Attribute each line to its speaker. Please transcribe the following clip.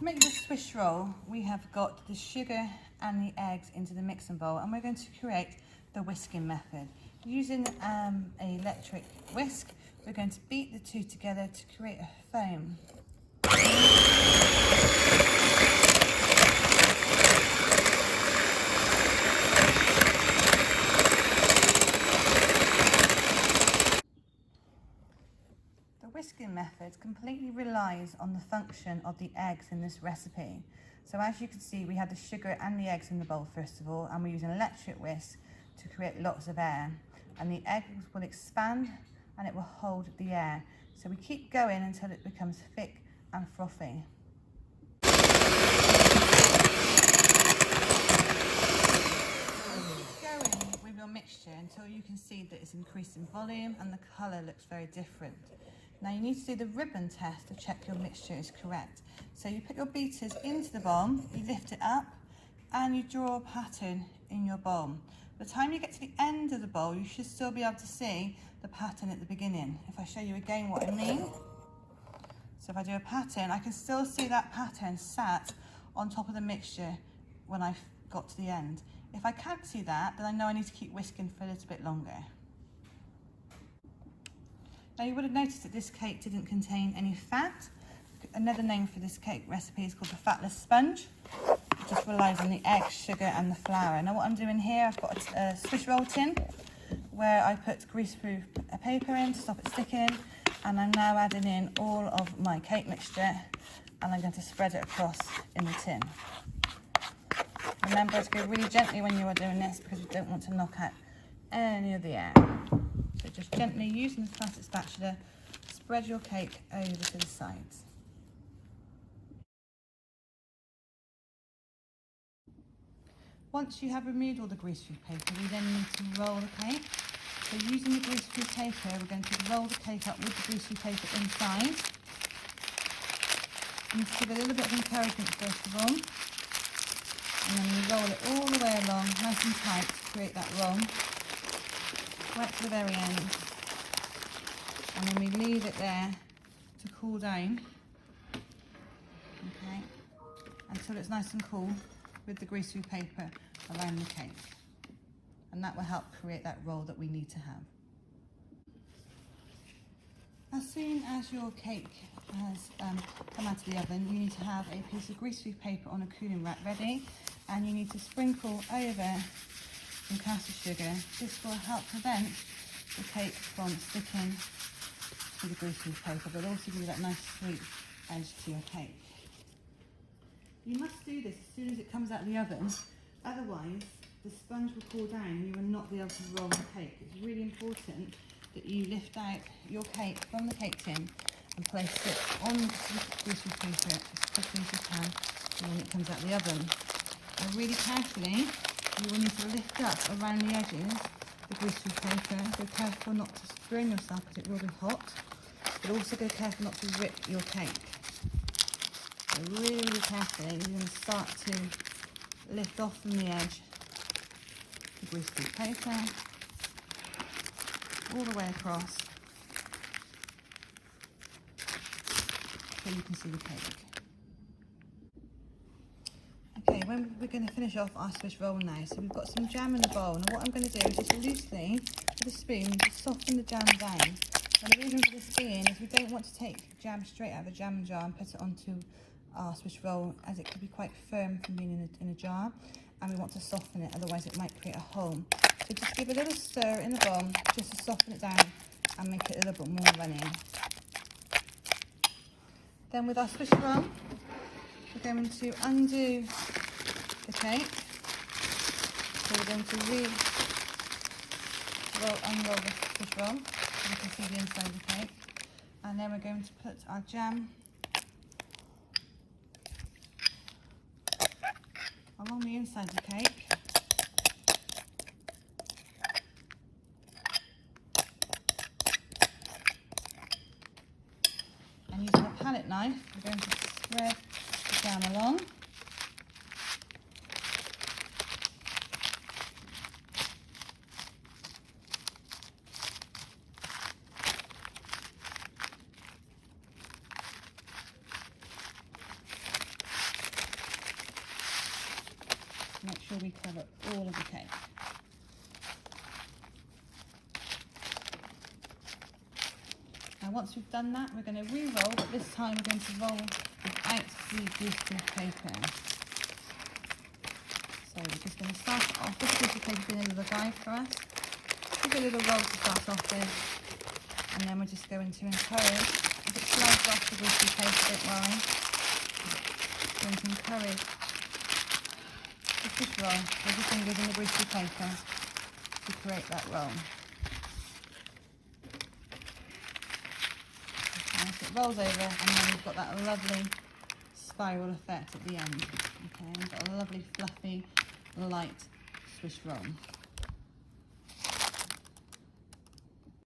Speaker 1: make the Swiss roll, we have got the sugar and the eggs into the mixing bowl, and we're going to create the whisking method. Using an electric whisk, we're going to beat the two together to create a foam. The whisking method completely relies on the function of the eggs in this recipe. So as you can see, we have the sugar and the eggs in the bowl first of all, and we use an electric whisk to create lots of air. And the eggs will expand and it will hold the air. So we keep going until it becomes thick and frothy. Keep going with your mixture until you can see that it's increased in volume and the colour looks very different. Now you need to do the ribbon test to check your mixture is correct. So you put your beaters into the bowl, you lift it up and you draw a pattern in your bowl. By the time you get to the end of the bowl, you should still be able to see the pattern at the beginning. If I show you again what I mean. So if I do a pattern, I can still see that pattern sat on top of the mixture when I've got to the end. If I can't see that, then I know I need to keep whisking for a little bit longer. Now you would have noticed that this cake didn't contain any fat. Another name for this cake recipe is called the fatless sponge. It just relies on the eggs, sugar and the flour. Now what I'm doing here, I've got a Swiss roll tin where I put greaseproof paper in to stop it sticking, and I'm now adding in all of my cake mixture and I'm going to spread it across in the tin. Remember to go really gently when you are doing this because you don't want to knock out any of the air. So just gently, using the plastic spatula, spread your cake over to the sides. Once you have removed all the greaseproof paper, we then need to roll the cake. So using the greaseproof paper, we're going to roll the cake up with the greaseproof paper inside. You need to give it a little bit of encouragement first of all. And then we roll it all the way along, nice and tight to create that roll. Right to the very end. And then we leave it there to cool down. Okay. Until it's nice and cool with the greaseproof paper around the cake. And that will help create that roll that we need to have. As soon as your cake has come out of the oven, you need to have a piece of greaseproof paper on a cooling rack ready, and you need to sprinkle over some caster sugar. This will help prevent the cake from sticking to the greaseproof paper, but also give you that nice sweet edge to your cake. You must do this as soon as it comes out of the oven, otherwise the sponge will cool down and you will not be able to roll the cake. It's really important that you lift out your cake from the cake tin and place it on the greaseproof paper as quickly as you can when it comes out of the oven. And really carefully, you will need to lift up around the edges the greaseproof paper. Be careful not to burn yourself because it will be hot, but also be careful not to rip your cake. So really carefully, you're going to start to lift off from the edge the greaseproof paper, all the way across, so you can see the cake. Okay, when we're going to finish off our Swiss roll now, so we've got some jam in the bowl. Now what I'm going to do is just loosely, with a spoon, just soften the jam down. And the reason for this being is we don't want to take jam straight out of a jam jar and put it onto our Swiss roll, as it could be quite firm from being in a jar, and we want to soften it, otherwise it might create a hole. So just give a little stir in the bowl just to soften it down and make it a little bit more runny. Then with our Swiss roll, we're going to undo the cake. So we're going to unroll the Swiss roll so you can see the inside of the cake. And then we're going to put our jam along the inside of the cake. And using a palette knife, we're going to spread the jam along. make sure we cover all of the cake. Now once we've done that, we're going to re-roll, but this time we're going to roll without the greaseproof paper. So we're just going to start off. This greaseproof paper being a little guide for us. Give it a little roll to start off with, and then we're just going to encourage. If it slides off the greaseproof paper, don't worry. Just going to encourage. Just roll with your fingers in the greaseproof paper to create that roll. Okay, so it rolls over, and then you've got that lovely spiral effect at the end. Okay, you've got a lovely, fluffy, light Swiss roll.